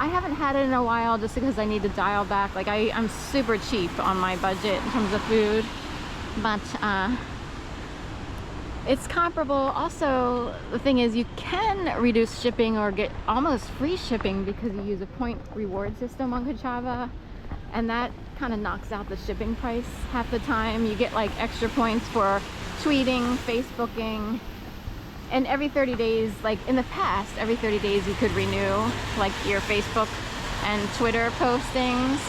I haven't had it in a while just because I need to dial back. Like I'm super cheap on my budget in terms of food, but it's comparable. Also, the thing is you can reduce shipping or get almost free shipping because you use a point reward system on Kachava, and that kind of knocks out the shipping price half the time. You get like extra points for tweeting, Facebooking, and every 30 days, like in the past, every 30 days you could renew like your Facebook and Twitter postings.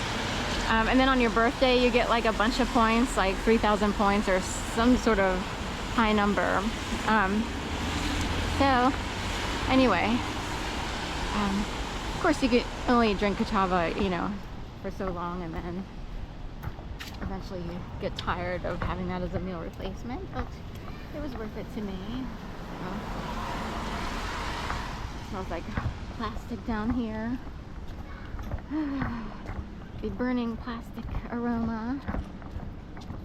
And then on your birthday, you get like a bunch of points, like 3,000 points or some sort of high number. So anyway, of course you could only drink Kachava, you know, for so long, and then eventually you get tired of having that as a meal replacement, but it was worth it to me. Smells like plastic down here. The burning plastic aroma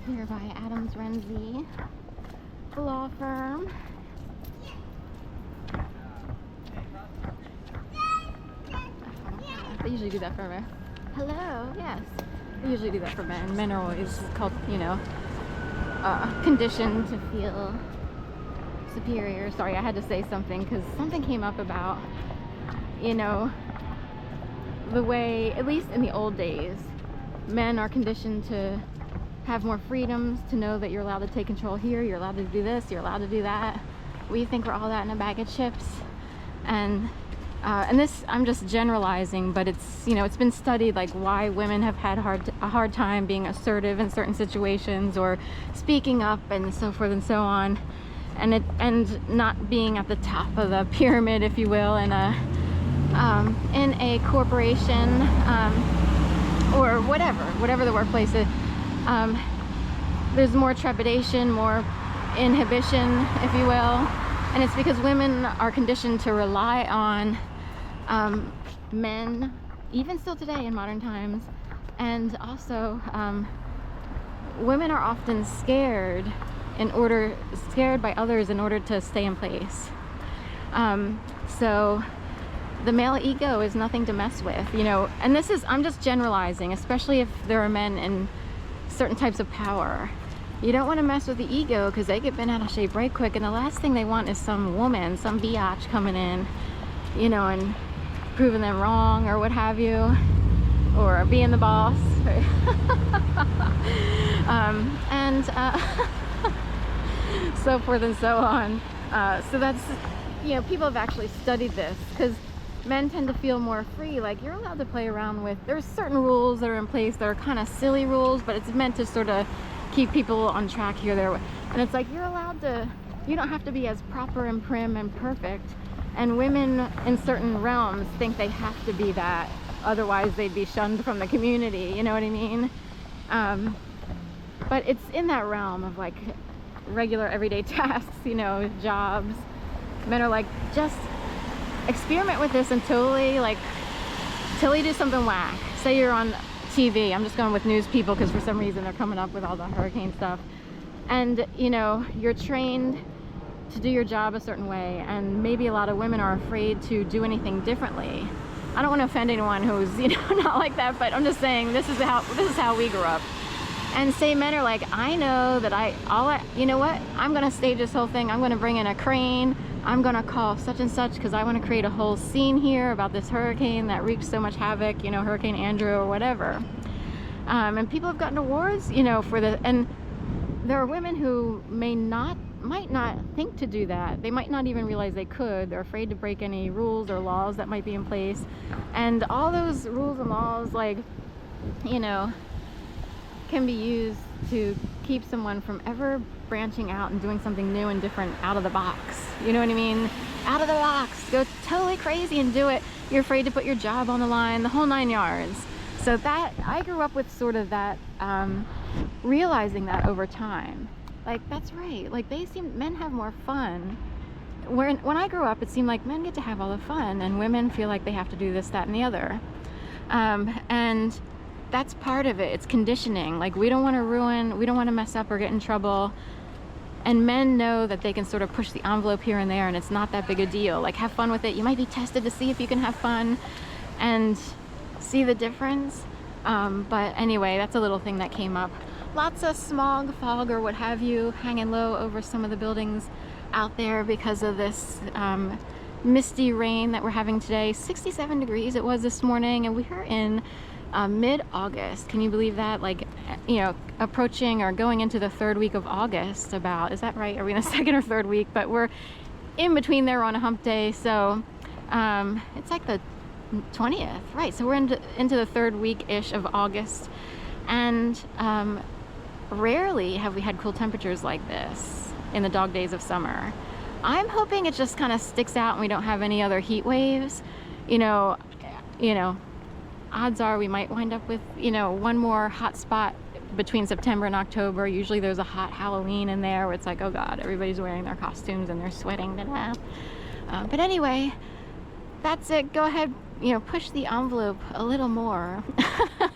here by Adams Renzi law firm. They usually do that for men. Hello, yes. They usually do that for men. Men are always called, you know, conditioned to feel superior. Sorry, I had to say something because something came up about, you know, the way, at least in the old days, men are conditioned to have more freedoms, to know that you're allowed to take control here, you're allowed to do this, you're allowed to do that. We think we're all that in a bag of chips. And this, I'm just generalizing, but it's, you know, it's been studied, like why women have had a hard time being assertive in certain situations or speaking up and so forth and so on. And not being at the top of the pyramid, if you will, in a corporation or whatever the workplace is. There's more trepidation, more inhibition, if you will, and it's because women are conditioned to rely on men, even still today in modern times, and also women are often scared by others in order to stay in place. So the male ego is nothing to mess with, you know, and this is, I'm just generalizing, especially if there are men in certain types of power. You don't want to mess with the ego because they get bent out of shape right quick, and the last thing they want is some woman, some biatch coming in, you know, and proving them wrong or what have you, or being the boss. And so forth and so on. So that's, you know, people have actually studied this because men tend to feel more free, like you're allowed to play around with, there's certain rules that are in place that are kind of silly rules, but it's meant to sort of keep people on track here, there, and it's like you're allowed to, you don't have to be as proper and prim and perfect, and women in certain realms think they have to be that, otherwise they'd be shunned from the community, you know what I mean? But it's in that realm of like regular everyday tasks, you know, jobs. Men are like, just experiment with this and totally do something whack. Say you're on TV, I'm just going with news people because for some reason they're coming up with all the hurricane stuff, and you know, you're trained to do your job a certain way, and maybe a lot of women are afraid to do anything differently. I don't want to offend anyone who's, you know, not like that, but I'm just saying this is how we grew up. And say men are like, I know that you know what, I'm gonna stage this whole thing, I'm gonna bring in a crane, I'm gonna call such and such because I want to create a whole scene here about this hurricane that wreaked so much havoc, you know, Hurricane Andrew or whatever. And people have gotten awards, you know, for the, and there are women who might not think to do that. They might not even realize they could. They're afraid to break any rules or laws that might be in place. And all those rules and laws, like, you know, can be used to keep someone from ever branching out and doing something new and different out of the box. You know what I mean? Out of the box. Go totally crazy and do it. You're afraid to put your job on the line, the whole 9 yards. So that, I grew up with sort of that, realizing that over time. Like, that's right. Like, men have more fun. When I grew up, it seemed like men get to have all the fun and women feel like they have to do this, that, and the other. And that's part of it. It's conditioning. Like, we don't want to mess up or get in trouble. And men know that they can sort of push the envelope here and there, and it's not that big a deal. Like, have fun with it. You might be tested to see if you can have fun. and see the difference. But anyway, that's a little thing that came up. Lots of smog, fog, or what have you, hanging low over some of the buildings out there because of this misty rain that we're having today. 67 degrees it was this morning, and we are in mid-August. Can you believe that? Like, you know, approaching or going into the third week of August about. Is that right? Are we in the second or third week? But we're in between there on a hump day, so it's like the 20th, right? So we're into the third week-ish of August, and rarely have we had cool temperatures like this in the dog days of summer. I'm hoping it just kind of sticks out and we don't have any other heat waves. You know, odds are we might wind up with, you know, one more hot spot between September and October. Usually there's a hot Halloween in there where it's like, oh God, everybody's wearing their costumes and they're sweating to death. But anyway, that's it. Go ahead, you know, push the envelope a little more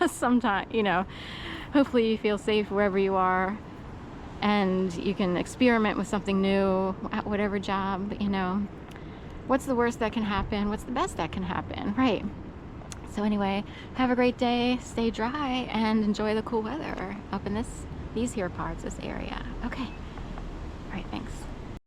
sometime, you know. Hopefully you feel safe wherever you are, and you can experiment with something new at whatever job, you know. What's the worst that can happen? What's the best that can happen, right? So anyway, have a great day, stay dry, and enjoy the cool weather up in these here parts, this area. Okay. All right, thanks.